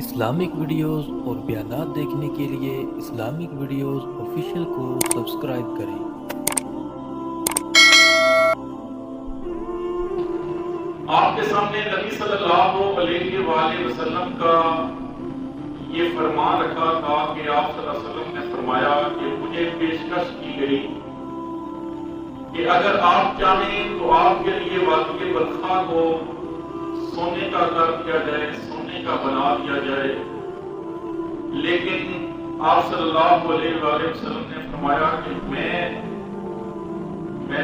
Islamic videos اور بیانات دیکھنے کے لیے اسلامک ویڈیوز آفیشیل کو سبسکرائب کریں۔ آپ کے سامنے نبی صلی اللہ علیہ وآلہ وسلم کا یہ فرمان رکھا تھا کہ آپ صلی اللہ علیہ وسلم نے فرمایا کہ مجھے پیشکش کی گئی کہ اگر آپ چاہیں تو آپ کے لیے وادی بلخا کو سونے کا کر دیا جائے، سونے کا بنا دیا جائے، لیکن آپ صلی اللہ علیہ وآلہ وسلم نے فرمایا کہ میں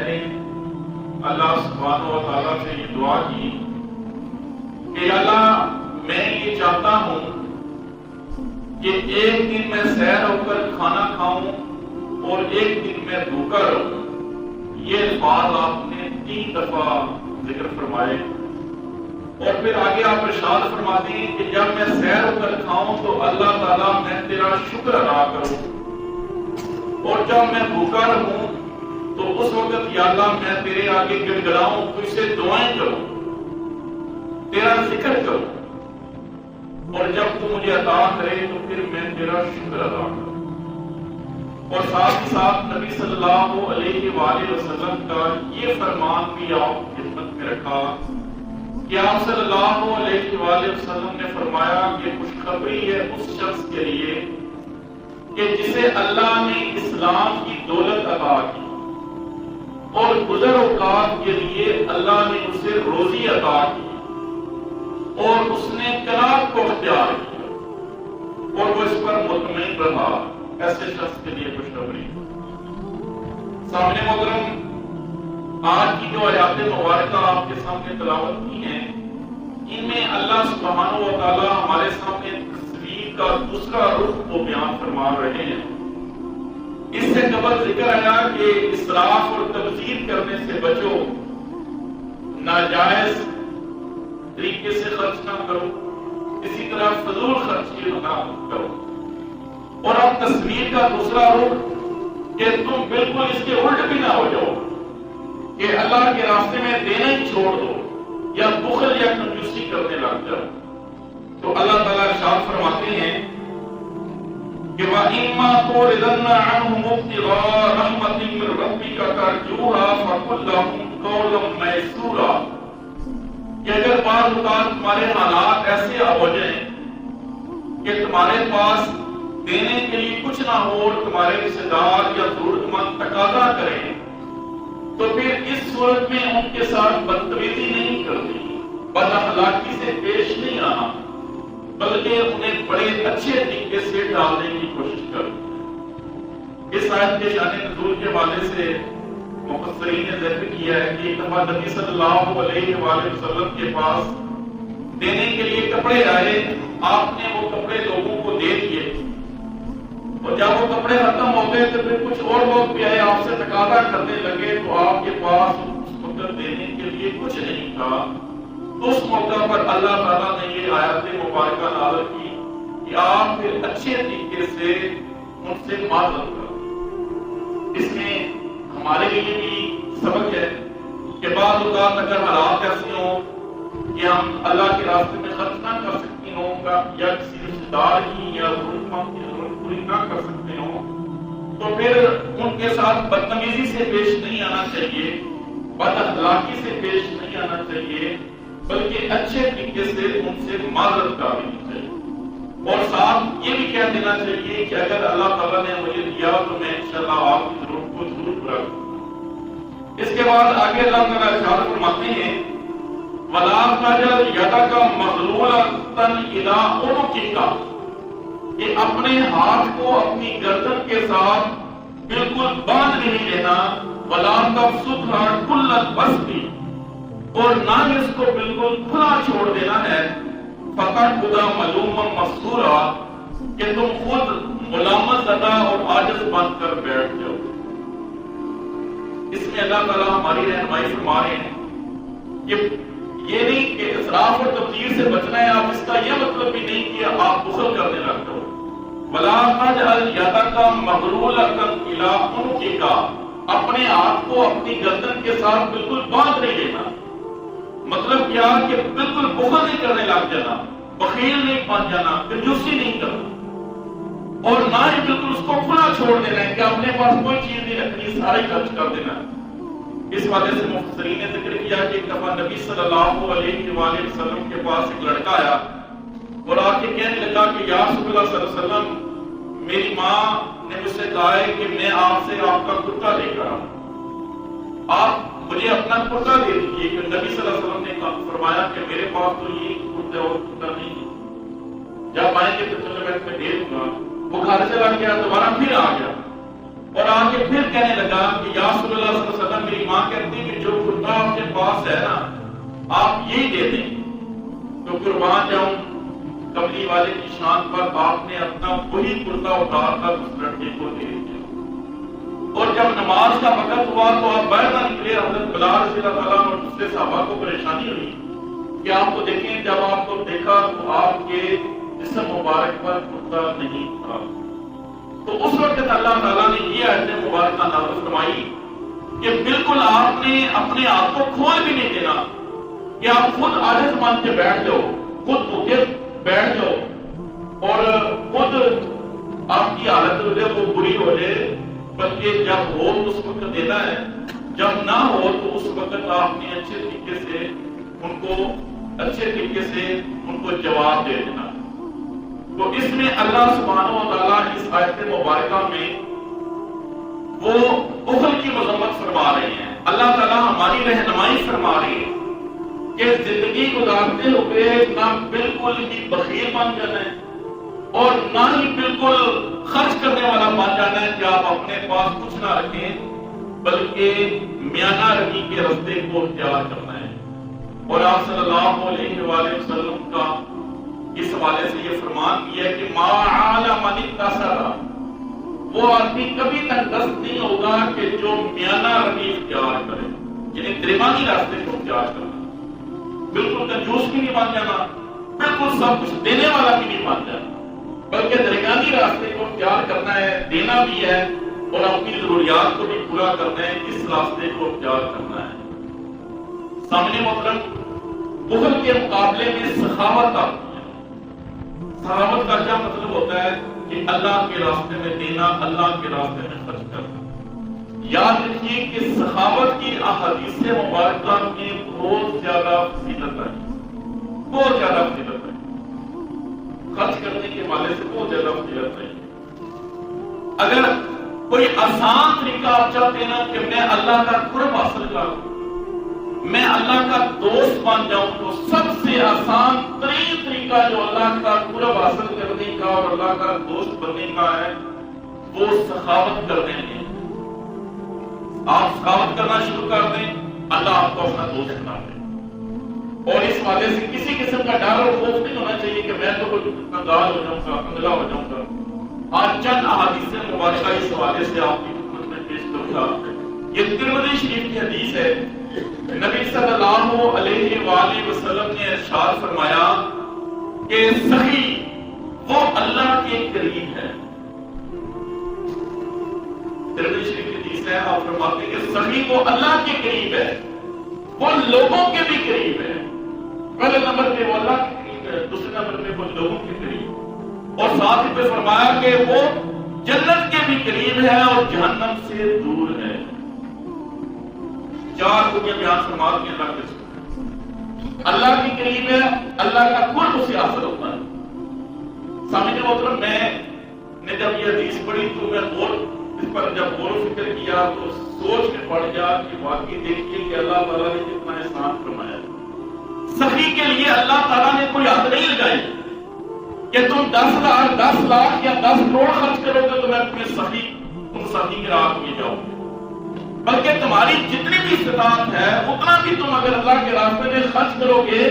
نے اللہ سبحانہ و تعالیٰ سے یہ دعا کی کہ اللہ میں یہ چاہتا ہوں کہ ایک دن میں سیر ہو کر کھانا کھاؤں اور ایک دن میں بھوکا رہوں۔ یہ الفاظ آپ نے 3 دفعہ ذکر فرمائے، اور پھر آگے آپ ارشاد فرماتے ہیں کہ جب میں سیر ہو کر کھاؤں تو اللہ تعالیٰ میں تیرا شکر ادا کروں، اور جب میں بھوکا رہوں تو اس وقت یا اللہ میں تیرے آگے گڑ گڑاؤں، تجھ سے دعائیں کروں، تیرا ذکر کروں، اور جب تو مجھے عطا کرے تو پھر میں تیرا شکر ادا کروں۔ اور ساتھ ہی ساتھ نبی صلی اللہ علیہ وآلہ وسلم کا یہ فرمان بھی آپ کی خدمت میں رکھا کہ آپ صلی اللہ علیہ وآلہ وسلم نے فرمایا کہ خوشخبری ہے اس شخص کے لیے کہ جسے اللہ نے اسلام کی دولت عطا کی اور گزر اوقات کے لیے اللہ نے اسے روزی عطا کی اور اس نے قناعت کو اختیار کیا اور وہ اس پر مطمئن رہا، ایسے شخص کے لیے خوشخبری۔ سامنے محترم، آج کی جو آیات مبارکہ آپ کے سامنے تلاوت کی ہیں، ان میں اللہ سبحانہ و تعالی ہمارے سامنے تصویر کا دوسرا رخ کو بیان فرما رہے ہیں۔ اس سے قبل ذکر آیا کہ اسراف اور تبذیر کرنے سے بچو، ناجائز طریقے سے خرچ نہ کرو، اسی طرح فضول خرچی نہ کرو، اور اب تصویر کا دوسرا رخ کہ تم بالکل اس کے الٹ بھی نہ ہو جاؤ کہ اللہ کے راستے میں دینا ہی چھوڑ دو یا بخل یا کنجوسی کرنے لگ جاؤ۔ تو اللہ تعالیٰ ارشاد فرماتے ہیں کہ وَإِمَّا تُعْرِضَنَّ عَنْهُمُ ابْتِغَاءَ رَحْمَةٍ مِّن رَّبِّكَ تَرْجُوهَا فَقُل لَّهُمْ قَوْلًا مَّيْسُورًا، کہ اگر بعض اوقات تمہارے حالات ایسے ہو جائیں کہ تمہارے پاس دینے کے لیے کچھ نہ ہو اور تمہارے رشتہ دار یا ضرورت مند تقاضا کریں، تو پھر اس صورت میں ان کے ساتھ بدتمیزی نہیں کرنی، بد اخلاقی سے پیش نہیں آنا، بلکہ انہیں بڑے اچھے طریقے سے ڈالنے کی کوشش کرنی۔ اس آیت کے شان نزول کے حوالے سے مفسرین نے ذکر کیا ہے کہ ایک دفعہ نبی صلی اللہ علیہ وآلہ وسلم کے پاس دینے کے لیے کپڑے آئے، آپ نے وہ کپڑے لوگوں کو دے دیے، اور جب وہ کپڑے ختم ہو گئے تو پھر کچھ اور لوگ بھی آئے، آپ سے تقاضا کرنے لگے، تو آپ کے پاس اس وقت دینے کے لیے کچھ نہیں تھا۔ تو اس موقع پر اللہ تعالیٰ نے یہ آیت مبارکہ نازل کی کہ آپ پھر اچھے طریقے سے ان سے معذرت کرو۔ اس میں ہمارے لیے بھی سبق ہے کہ بعض اوقات اگر حالات ایسے ہوں کہ ہم اللہ کے راستے میں خرچ نہ کر سکتے ہوں گا یا کسی رشتہ دار کی یا ضرورت مند کی ضرورت پوری نہ کر سکتے ہوں، تو پھر ان کے ساتھ بدتمیزی سے پیش نہیں آنا چاہیے، بد اخلاقی سے پیش نہیں آنا چاہیے، بلکہ اچھے طریقے سے ان سے معذرت کرنی چاہیے، اور ساتھ یہ بھی کہہ دینا چاہیے کہ اگر اللہ تعالیٰ نے مجھے دیا تو میں انشاءاللہ آپ کی ضرورت کو ضرور پورا کروں۔ اس کے بعد آگے اللہ تعالیٰ ارشاد فرماتے ہیں وَلَا تَجْعَلْ يَدَكَ مَغْلُولَةً إِلَىٰ عُنُقِكَ، کہ اپنے ہاتھ کو اپنی گردن کے ساتھ بالکل باندھ نہیں لینا، وَلَا تَبْسُطْهَا كُلَّ الْبَسْطِ، اور نہ اس کو بالکل کھلا چھوڑ دینا ہے، فَتَقْعُدَ مَلُومًا مَحْسُورًا، کہ تم خود ملامت زدہ اور عاجز بن کر بیٹھ جاؤ۔ اس میں اللہ تعالیٰ ہماری رہنمائی فرما رہے ہیں کہ یہ نہیں کہ اسراف اور تبذیر سے بچنا ہے، آپ اس کا یہ مطلب بھی نہیں کہ آپ بخل کرنے لگ جاؤ۔ وَلَا تَجْعَلْ يَدَكَ مَغْلُولَةً إِلَىٰ عُنُقِكَ، اپنے ہاتھ کو اپنی گردن کے ساتھ بالکل باندھ نہیں لینا، مطلب کیا کہ بالکل بخل نہیں کرنے لگ جانا، بخیل نہیں بن جانا، کنجوسی نہیں کرنا، اور نہ ہی بالکل اس کو کھلا چھوڑ دینا ہے کہ اپنے پاس کوئی چیز نہیں رکھنی، سارے خرچ کر دینا۔ اس وجہ سے مفسرین نے ذکر کیا کہ ایک دفعہ نبی صلی اللہ علیہ وآلہ وسلم کے پاس ایک لڑکا آیا اور آ کے کہنے لگا کہ یا رسول اللہ صلی اللہ علیہ وسلم، میری ماں نے مجھ سے کہا ہے کہ میں آپ سے آپ کا کرتا لے کر آؤں، آپ مجھے اپنا کرتا دے دیجیے۔ کہ نبی صلی اللہ علیہ وسلم نے فرمایا کہ میرے پاس تو یہ کرتے اور کرتا نہیں ہے، جب آئیں گے تو چلے میں تمہیں دے دوں گا۔ وہ گھر چلا گیا، دوبارہ پھر آ گیا اور آ کے پھر کہنے لگا کہ یا رسول اللہ صلی اللہ علیہ وسلم، میری ماں کہتی ہے کہ جو کرتا آپ کے پاس ہے نا، آپ یہی دے دیں تو قربان جاؤں کملی والے کی شان پر۔ آپ نے اپنا وہی کرتا اتار کر اس لڑکے کو دے دیا، اور جب نماز کا وقت ہوا تو آپ باہر نہ نکلے۔ حضرت بلال رضی اللہ تعالیٰ اور دوسرے صحابہ کو پریشانی ہوئی کہ آپ کو دیکھیں، جب آپ کو دیکھا تو آپ کے جسم مبارک پر کرتا نہیں تھا۔ تو اس وقت اللہ تعالیٰ نے یہ آیت مبارکہ نازل فرمائی کہ بالکل آپ نے اپنے آپ کو کھول بھی نہیں دینا کہ آپ خود عاجز مان کے بیٹھ جاؤ، خود بھوکے بیٹھ جاؤ اور خود آپ کی حالت جو ہے وہ بری ہو جائے، بلکہ جب ہو تو اس وقت دینا ہے، جب نہ ہو تو اس وقت آپ نے اچھے طریقے سے ان کو جواب دے دینا۔ تو اس میں اللہ سبحانہ و تعالیٰ اس آیت مبارکہ میں وہ بخل کی مذمت فرما رہے ہیں۔ اللہ تعالیٰ ہماری رہنمائی فرما رہے ہیں کہ زندگی گزارتے ہوئے نہ بالکل ہی بخیل بن جانا ہے اور نہ ہی بالکل خرچ کرنے والا بن جانا ہے کہ آپ اپنے پاس کچھ نہ رکھیں، بلکہ میانہ روی کے راستے کو اختیار کرنا ہے۔ اور آپ صلی اللہ علیہ وآلہ وسلم کا اس حوالے سے یہ فرمان کیا ہے کہ ما عال من اتصر، وہ آدمی کبھی تک دست نہیں ہوگا کہ جو میانہ روی اختیار کرے، یعنی درمیانی راستے کو اختیار کرنا، بالکل کنجوس بھی نہیں بن جانا، بالکل سب کچھ دینے والا بھی نہیں بن جانا، بلکہ درمیانی راستے کو اختیار کرنا ہے، دینا بھی ہے اور اپنی ضروریات کو بھی پورا کرنا ہے، اس راستے کو اختیار کرنا ہے۔ سامنے محترم، بخل کے مقابلے میں سخاوت آتی ہے۔ سخاوت کا کیا مطلب ہوتا ہے کہ اللہ کے راستے میں دینا، اللہ کے راستے میں خرچ کرنا۔ یاد رکھیے کہ سخاوت کی احادیث مبارکہ میں بہت زیادہ فضیلت ہے، بہت زیادہ فضیلت ہے، خرچ کرنے کے حوالے سے بہت زیادہ فضیلت ہے۔ اگر کوئی آسان طریقہ آپ چاہتے ہیں نا کہ میں اللہ کا قرب حاصل کروں، میں اللہ کا دوست بن جاؤں، تو سب سے آسان ترین طریقہ جو اللہ کا قرب حاصل کرنے کا اور اللہ کا دوست بننے کا ہے وہ سخاوت کرنے میں۔ آپ سخاوت کرنا شروع کر دیں، اللہ آپ کو اپنا دوست بنا دے۔ اور اس وجہ سے کسی قسم کا ڈر اور خوف نہیں ہونا چاہیے کہ میں تو کنگال ہو جاؤں گا، کنگلا ہو جاؤں گا۔ آج چند احادیث مبارکہ اس حوالے سے آپ کی خدمت میں پیش کروں گا۔ یہ ترمذی شریف کی حدیث ہے۔ نبی صلی اللہ علیہ وآلہ وسلم نے ارشاد فرمایا کہ سخی وہ اللہ کے قریب ہے۔ ترمذی شریف کی حدیث ہے، آپ فرماتے ہیں کہ سخی وہ اللہ کے قریب ہے، وہ لوگوں کے بھی قریب ہے۔ پہلے نمبر پہ وہ اللہ کے قریب ہے، دوسرے نمبر پہ وہ لوگوں کے قریب، اور ساتھ ہی پہ فرمایا کہ وہ جنت کے بھی قریب ہے اور جہنم سے دور ہے۔ چار خوبیاں بیان فرما دی اللہ کے، اللہ کے قریب ہے، اللہ کا قرب اسے حاصل ہوتا ہے۔ سامنے محترم، میں نے جب یہ حدیث پڑھی تو میں اس پر جب غور و فکر کیا تو سوچ میں پڑ گیا کہ واقعی دیکھیے کہ اللہ تعالیٰ نے کتنا احسان فرمایا ہے۔ سخی کے لیے اللہ تعالیٰ نے کوئی حد نہیں لگائی کہ تم 10 لاکھ یا 10 کروڑ خرچ کرو گے تو میں تم سخی کے راہ میں جاؤ گے، بلکہ تمہاری جتنی بھی استطاعت ہے اتنا بھی تم اگر اللہ کے راستے میں خرچ کرو گے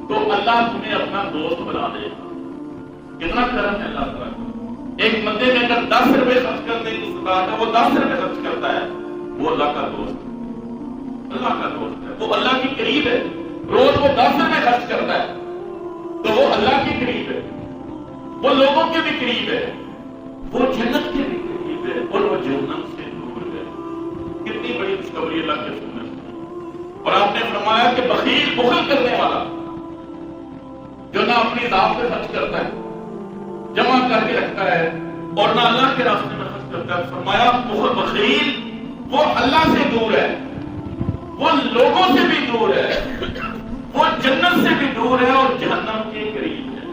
تو اللہ تمہیں اپنا دوست بنا دے گا۔ کتنا کرم ہے اللہ تعالیٰ کا۔ ایک بندے میں اگر 10 روپے خرچ کرنے کی استطاعت ہے، وہ 10 روپے خرچ کرتا ہے، وہ اللہ کا دوست ہے، اللہ کا دوست ہے، وہ اللہ کے قریب ہے۔ روز وہ 10 روپے خرچ کرتا ہے تو وہ اللہ کے قریب ہے، وہ لوگوں کے بھی قریب ہے، وہ جنت کے بھی قریب ہے اور وہ جہنم سے دور ہے۔ کتنی بڑی ڈسکوری اللہ کے سنت۔ اور آپ نے فرمایا کہ بخیل بخل کرنے والا جو نہ اپنی ذات پہ خرچ کرتا ہے، جمع کر کے رکھتا ہے، اور نہ اللہ کے راستے میں خرچ کرتا ہے. فرمایا وہ بخیل وہ اللہ سے دور ہے، وہ لوگوں سے بھی دور ہے، وہ جنت سے بھی دور ہے اور جہنم کے قریب ہے.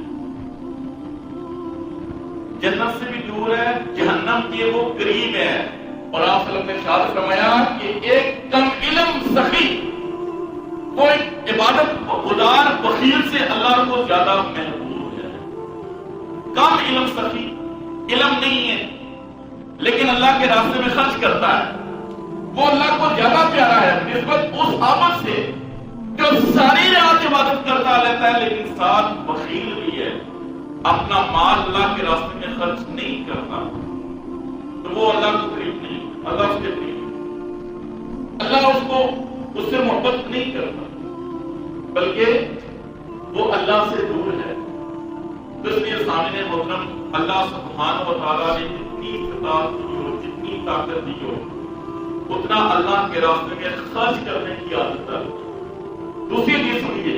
جنت سے بھی دور ہے، جہنم کے وہ قریب ہے. اور آپ صلی اللہ علیہ وسلم نے ارشاد فرمایا کہ ایک کم علم سخی، وہ ایک عبادت گزار بخیل سے اللہ کو زیادہ محبوب ہے. کم علم سخی، علم نہیں ہے لیکن اللہ کے راستے میں خرچ کرتا ہے، وہ اللہ کو زیادہ پیارا ہے نسبت اس عابد سے جو ساری رات عبادت کرتا رہتا ہے لیکن ساتھ بخیل بھی ہے، اپنا مال اللہ کے راستے میں خرچ نہیں کرتا. تو وہ اللہ کو قریب نہیں، اللہ اس کے قریب، اللہ اس سے محبت نہیں کرتا بلکہ وہ اللہ سے دور ہے. تو اس لیے سامنے محترم، اللہ سبحانہ و تعالیٰ نے جتنی اطاعت دی ہو، جتنی طاقت دی ہو، اتنا اللہ کے راستے میں خرچ کرنے کی عادت ہے. دوسری چیز سنیے،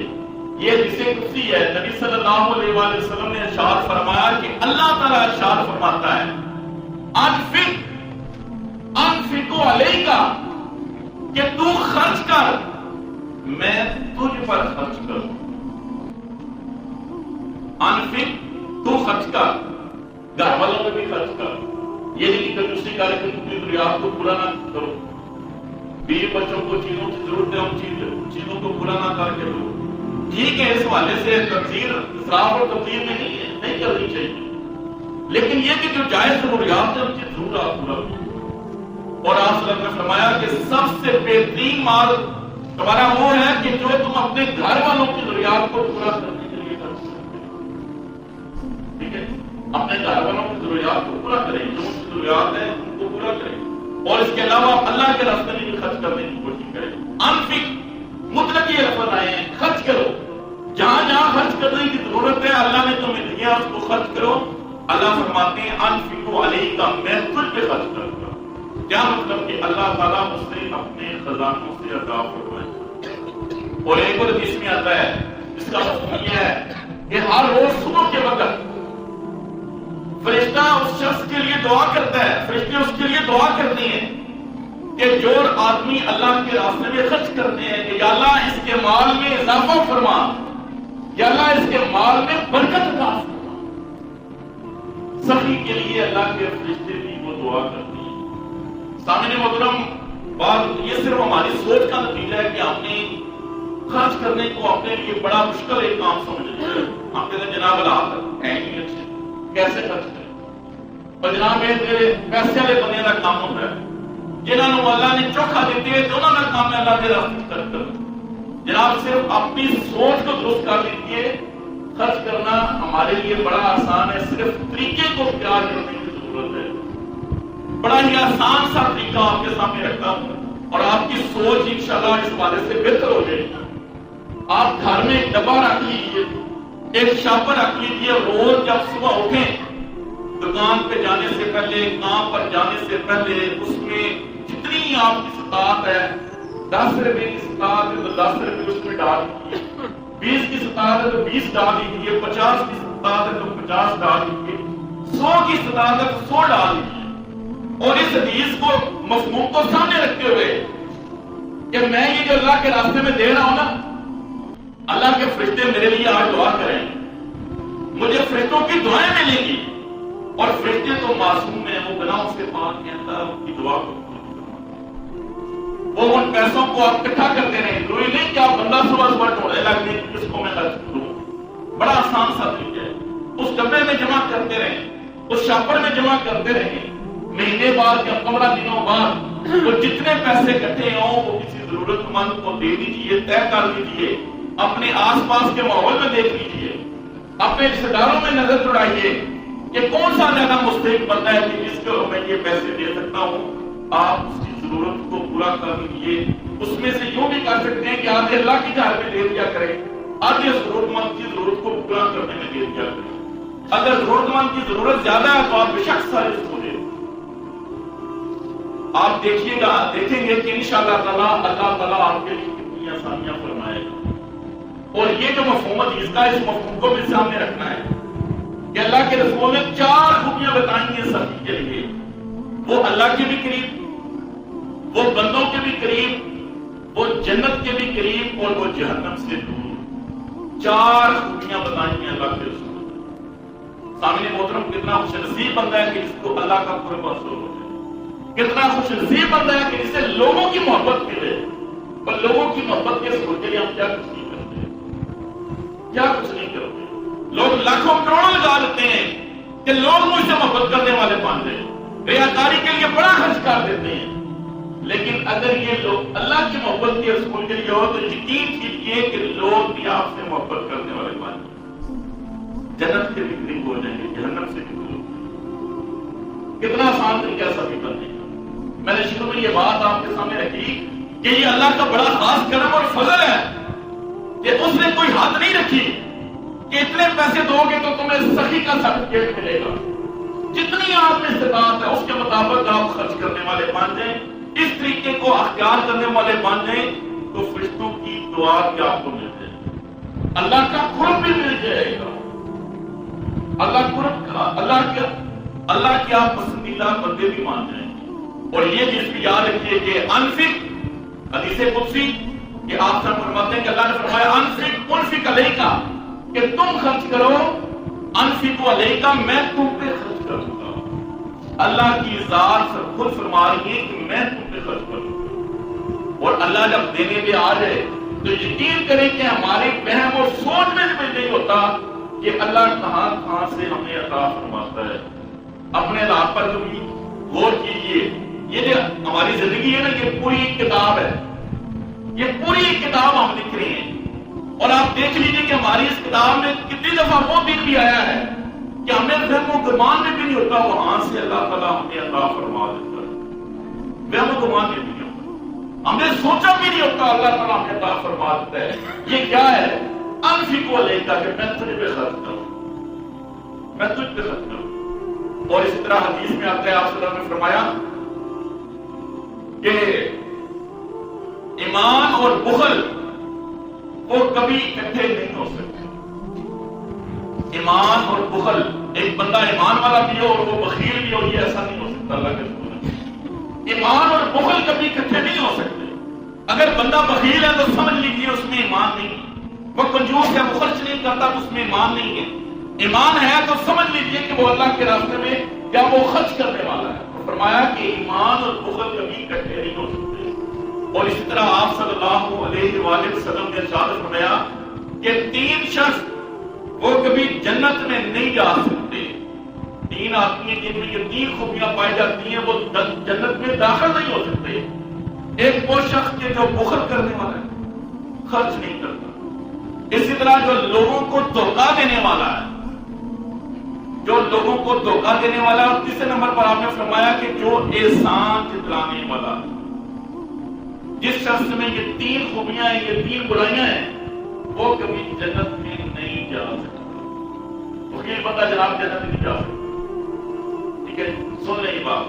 یہ حدیث قدسی ہے. نبی صلی اللہ علیہ وآلہ وسلم نے ارشاد فرمایا کہ اللہ تعالیٰ ارشاد فرماتا ہے انفقوا علیکا، کہ تو خرچ کر میں تجھ پر خرچ کروں. انفق، تو خرچ کر، گھر والوں میں بھی خرچ کر. یہ نہیں کہ دوسری کار کی ضروریات کو پورا نہ کرو، بیوی بچوں کو چیزوں کی ضرورت ہے ان چیزوں کو پورا نہ کر کے دو. ٹھیک ہے، اس حوالے سے تبذیر اسراف اور تبذیر میں نہیں کرنی چاہیے، لیکن یہ کہ جو جائز ضروریات ہیں ان کی ضرور آپ پورا کرو. اور آپ صلی اللہ علیہ وسلم نے فرمایا کہ سب سے بہترین مال تمہارا وہ ہے کہ جو تم اپنے گھر والوں کی ضروریات کو پورا کرنے کے لیے خرچ کرتے. ٹھیک ہے، اپنے گھر والوں کی ضروریات کو پورا کریں، جو ان کی ضروریات ہیں ان کو پورا کریں، اور اس کے علاوہ اللہ کے راستے میں بھی خرچ کرنے کی کوشش کریں. انفق مطلق یہ لفظ آئے ہیں، خرچ کرو. جہاں جہاں خرچ کرنے کی ضرورت ہے اللہ نے تمہیں دیا اس کو خرچ کرو. اللہ فرماتے ہیں انفقوا علیکا، میں تجھ پہ خرچ کروں گا. کیا مطلب کہ اللہ تعالیٰ مجھ سے اپنے خزانوں سے عطا فرمائے. اور ایک اور حدیث میں آتا ہے، اس کا مفہوم یہ ہے کہ ہر روز صبح کے وقت فرشتہ اس شخص کے لیے دعا کرتا ہے، فرشتے اس کے لیے دعا کرتے ہیں کہ جو آدمی اللہ کے راستے میں خرچ کرتے ہیں کہ یا اللہ اس کے مال میں اضافہ فرما، یا اللہ اس کے مال میں برکت عطا فرما. سخی کے لیے اللہ کے فرشتے بھی وہ دعا کرتے ہیں. سامنے محترم، بات یہ صرف ہماری سوچ کا نتیجہ ہے کہ ہم نے خرچ کرنے کو اپنے لیے بڑا مشکل ایک کام سمجھ لیا. ہم کہتے ہیں جناب اللہ ہے نہیں اچھے، کیسے خرچ کریں؟ اور جناب یہ پیسے والے بننے کا کام ہوتا ہے، جنہوں نے اللہ نے چوکھا دیتے ہیں تو انہوں کا کام ہے اللہ کے راستے میں خرچ کرنا. جناب صرف اپنی سوچ کو درست کر لیجیے، خرچ کرنا ہمارے لیے بڑا آسان ہے، صرف طریقے کو اختیار کرنے کی ضرورت ہے. بڑا ہی آسان سا طریقہ آپ کے سامنے رکھتا ہوں اور آپ کی سوچ انشاءاللہ اس حوالے سے بہتر ہو جائے گی. آپ گھر میں ایک ڈبہ رکھ لیجیے، ایک شاپر رکھ لیجیے. روز جب صبح اٹھیں دکان پہ جانے سے پہلے، کام پر جانے سے پہلے، اس میں جتنی آپ کی استطاعت ہے، 10 روپے کی استطاعت ہے تو 10 روپے اس میں ڈال دیجیے، 20 کی استطاعت ہے تو 20 ڈال دیجیے، 50 کی استطاعت ہے تو 50 ڈال دیجیے، 100 کی استطاعت ہے تو 100 ڈال دیجیے. اور اس حدیث کو مفہوم کو سامنے رکھتے ہوئے کہ میں یہ جو اللہ کے راستے میں دے رہا ہوں نا، اللہ کے فرشتے میرے لیے آج دعا کریں، مجھے فرشتوں کی دعائیں ملیں گی. اور فرشتے تو معصوم ہیں، وہ گناہوں سے پاک ہیں، اللہ ان کی دعا کو وہ ان پیسوں کو آپ اکٹھا کرتے رہیں. ضروری نہیں کہ آپ بندہ صبح ڈھونڈنے لگنے کہ کس کو میں خرچ کروں. بڑا آسان سا طریقہ ہے، اس ڈبے میں جمع کرتے رہیں، اس شاپر میں جمع کرتے رہیں. مہینے بعد یا 15 دنوں بعد وہ جتنے پیسے اکٹھے ہوں وہ کسی ضرورت مند کو دے دیجیے، طے کر لیجیے. اپنے آس پاس کے ماحول میں دیکھ لیجیے، اپنے رشتے داروں میں نظر دوڑائیے کہ کون سا زیادہ مستحق بندہ ہے کہ جس کو میں یہ پیسے دے سکتا ہوں. آپ اس کی ضرورت کو پورا کر لیجیے. اس میں سے یوں بھی کر سکتے ہیں کہ آدھے اللہ کی جار میں دے دیا کریں، آدھے ضرورت مند کی ضرورت کو پورا کرنے میں دے دیا کریں. اگر ضرورت مند کی ضرورت زیادہ ہے تو آپ بے شک سارے اس کو دیں. آپ دیکھیے گا، دیکھیں گے کہ انشاءاللہ تعالیٰ اللہ تعالیٰ آپ کے لیے کتنی آسانیاں فرمائے گا. اور یہ جو مفہوم حدیث کا اس مفہوم کو بھی سامنے رکھنا ہے کہ اللہ کے رسول نے 4 خوبیاں بتائی ہیں سخی کے لیے، وہ اللہ کے بھی قریب، وہ بندوں کے بھی قریب، وہ جنت کے بھی قریب، اور وہ جہنم سے دور۔ 4 خوبیاں بتائی ہیں اللہ کے رسول نے۔ سامنے محترم، کتنا خوش نصیب بندہ ہے کہ جس کو اللہ کا قرب حاصل ہو جائے، کتنا خوش نصیب بندہ ہے کہ جسے لوگوں کی محبت ملے۔ اور لوگوں کی محبت کے سبب کے لیے ہم کیا کچھ نہیں کرتے، کیا کچھ نہیں کرتے۔ لوگ لاکھوں کروڑوں لگا دیتے ہیں کہ لوگ مجھ سے محبت کرنے والے بن جائیں، ریاکاری کے لیے بڑا خرچ کر دیتے ہیں، لیکن اگر یہ لوگ اللہ کی محبت کے رسول کے لیے ہو تو یقین کیجیے کہ لوگ بھی آپ سے محبت کرنے والے بن جائیں، جنت کے بھی قریب ہو جائیں گے، جہنم سے بھی دور۔ کتنا آسان طریقہ سبھی کرنے کا۔ میں نے شروع میں یہ بات آپ کے سامنے رکھی کہ یہ اللہ کا بڑا خاص کرم اور فضل ہے کہ اس نے کوئی حد نہیں رکھی کہ اتنے پیسے دو گے تو تمہیں سخی کا سرٹیفکیٹ ملے گا۔ جتنی آپ میں استطاعت ہے اس کے مطابق آپ خرچ کرنے والے بن جائیں، اس طریقے کو اختیار کرنے والے بن جائیں تو فرشتوں کی دعا بھی آپ کو مل جائے گی، اللہ کا قرب بھی مل جائے گا، اللہ کے آپ پسندیدہ بندے بھی مان جائیں گے۔ اور یہ چیز بھی یاد رکھیے کہ انفق، حدیث قدسی کہ آپ سے فرماتے ہیں کہ اللہ نے فرمایا انفق انفق علیکا، کہ تم خرچ کرو، انفق علیکا، میں تم پہ خرچ کروں گا۔ اللہ کی ذات خود فرما رہی ہے کہ میں تم پہ خرچ کروں گا۔ اور اللہ جب دینے پہ آ جائے تو یقین کریں کہ ہمارے وہم اور سوچ میں بھی نہیں ہوتا کہ اللہ کہاں کہاں سے ہمیں عطا فرماتا ہے۔ اپنے ذات پر کبھی غور کیجیے، یہ جو ہماری زندگی ہے نا، یہ پوری ایک کتاب ہے، یہ پوری ایک کتاب ہم لکھ رہے ہیں، اور آپ دیکھ لیجیے کہ ہماری اس کتاب میں کتنی دفعہ وہ دن بھی آیا ہے کہ ہمیں وہم و گمان میں بھی نہیں ہوتا وہاں سے اللہ تعالیٰ ہمیں عطا فرما دیتا ہے، وہم و گمان میں بھی نہیں ہوتا، ہم نے سوچا بھی نہیں ہوتا اللہ تعالیٰ ہمیں عطا فرما دیتا ہے۔ یہ کیا ہے؟ انفق علیکا، کہ میں تجھ پہ خرچ کروں، میں تجھ پہ خرچ کروں۔ اور اسی طرح حدیث میں آتا ہے، آپ صلی اللہ علیہ وسلم نے فرمایا کہ ایمان اور بخل وہ کبھی اکٹھے نہیں ہو سکتے۔ ایمان اور بخل، ایک بندہ ایمان والا بھی ہو اور وہ بخیل بھی ہو، یہ ایسا نہیں ہو سکتا اللہ کے رسول نے۔ ایمان اور بخل کبھی اکٹھے نہیں ہو سکتے۔ اگر بندہ بخیل ہے تو سمجھ لیجیے اس میں ایمان نہیں ہے، وہ کنجوس ہے، وہ خرچ نہیں کرتا تو اس میں ایمان نہیں ہے۔ ایمان ہے تو سمجھ لیجیے کہ وہ اللہ کے راستے میں کیا وہ خرچ کرنے والا ہے۔ تو فرمایا کہ ایمان اور بخل کبھی اکٹھے نہیں ہو سکتے۔ اور اسی طرح آپ صلی اللہ علیہ وآلہ وسلم نے ارشاد فرمایا کہ 3 شخص وہ کبھی جنت میں نہیں جا سکتے۔ 3 آدمی ہیں جن میں یہ 3 خوبیاں پائی جاتی ہیں، وہ جنت میں داخل نہیں ہو سکتے۔ ایک وہ شخص کے جو بخل کرنے والا ہے، خرچ نہیں کرتا۔ اسی طرح جو لوگوں کو دھوکہ دینے والا ہے، جو لوگوں کو دھوکہ دینے والا ہے، اور تیسرے نمبر پر آپ نے فرمایا کہ جو احسان جتلانے والا، جس شخص میں یہ 3 خوبیاں ہیں، یہ 3 برائیاں ہیں، وہ کبھی جنت میں نہیں جا سکتا۔ وکیل بندہ جناب جنت میں نہیں جا سکتا، ٹھیک ہے، سن رہی بات،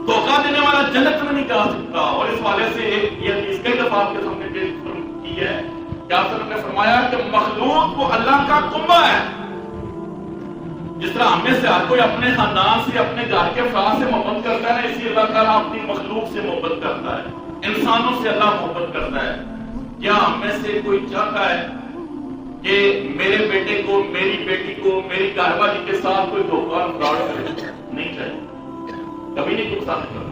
دھوکہ دینے والا جنت میں نہیں جا سکتا۔ اور اس والے سے یہ حدیث کئی دفعہ آپ کے سامنے پیش کی ہے کہ آپ نے فرمایا کہ مخلوق وہ اللہ کا کنبہ ہے۔ جس طرح ہم میں سے ہر کوئی اپنے خاندان سے، اپنے گھر کے افراد سے محبت کرتا ہے نا، اسی اللہ تعالیٰ اپنی مخلوق سے محبت کرتا ہے، انسانوں سے اللہ محبت کرتا ہے۔ کیا ہم میں سے کوئی چاہتا ہے کہ میرے بیٹے کو، میری بیٹی کو، میری گھر والی کے ساتھ کوئی دھوکہ اور فراڈ کرے؟ نہیں چاہیے، کبھی نہیں پسند کرتا۔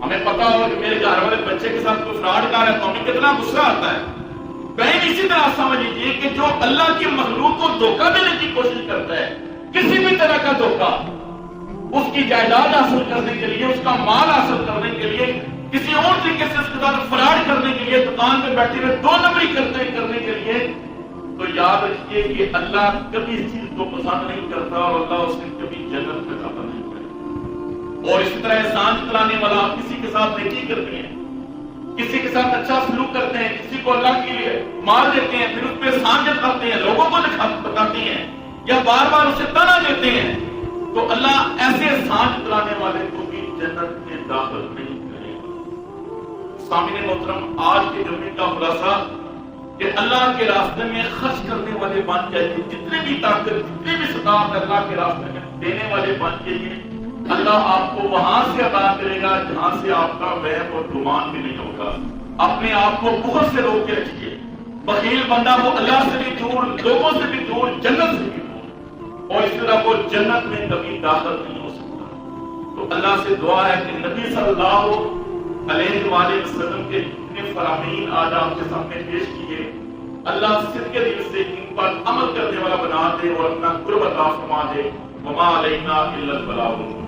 ہمیں پتا ہو کہ میرے گھر والے بچے کے ساتھ کوئی فراڈ کر رہا ہے تو ہمیں کتنا غصہ آتا ہے۔ بہن اسی طرح سمجھ لیجیے کہ جو اللہ کی مخلوق کو دھوکہ دینے کی کوشش کرتا ہے، کسی بھی طرح کا دھوکہ، اس کی جائیداد حاصل کرنے کے لیے، اس کا مال حاصل کرنے کے لیے، کسی اور طریقے سے اس کے ساتھ فراڈ کرنے کے لیے، دکان پہ بیٹھے ہوئے 2 نمبری کرنے کے لیے، تو یاد رکھیے کہ اللہ کبھی اس چیز کو پسند نہیں کرتا اور اللہ اسے کبھی جنت میں داخل نہیں کرے۔ اور اسی طرح احسان جتلانے والا، آپ کسی کے ساتھ نیکی کرتے ہیں، کسی کے ساتھ اچھا سلوک کرتے ہیں، کسی کو اللہ کے لیے مال دیتے ہیں، پھر اس پہ احسان جتلاتے ہیں، لوگوں کو بتاتے ہیں یا بار بار اسے طعنہ دیتے ہیں، تو اللہ ایسے احسان جتلانے والے کو بھی جنت میں داخل نہیں کرے گا۔ سامعین محترم، آج کے جمعے کا خلاصہ کہ اللہ کے راستے میں خرچ کرنے والے بن جائیے، جتنے بھی طاقت جتنے بھی استطاعت اللہ کے راستے میں دینے والے بن جائیے، اللہ آپ کو وہاں سے عطا کرے گا جہاں سے آپ کا وہم اور گمان بھی نہیں ہوگا۔ اپنے آپ کو بخل سے روک کے رکھیے۔ بخیل بندہ وہ اللہ سے بھی دور، لوگوں سے بھی دور، جنت سے بھی دور، اور اس طرح وہ جنت میں کبھی داخل نہیں ہو سکتا۔ تو اللہ سے دعا ہے کہ نبی صلی اللہ علیہ وآلہ وسلم کے جتنے فرامین آج آپ کے سامنے پیش کیے، اللہ صدق دل سے ان پر عمل کرنے والا بنا دے اور اپنا قرب عطا فرما دے۔ وما علینا الا البلاغ۔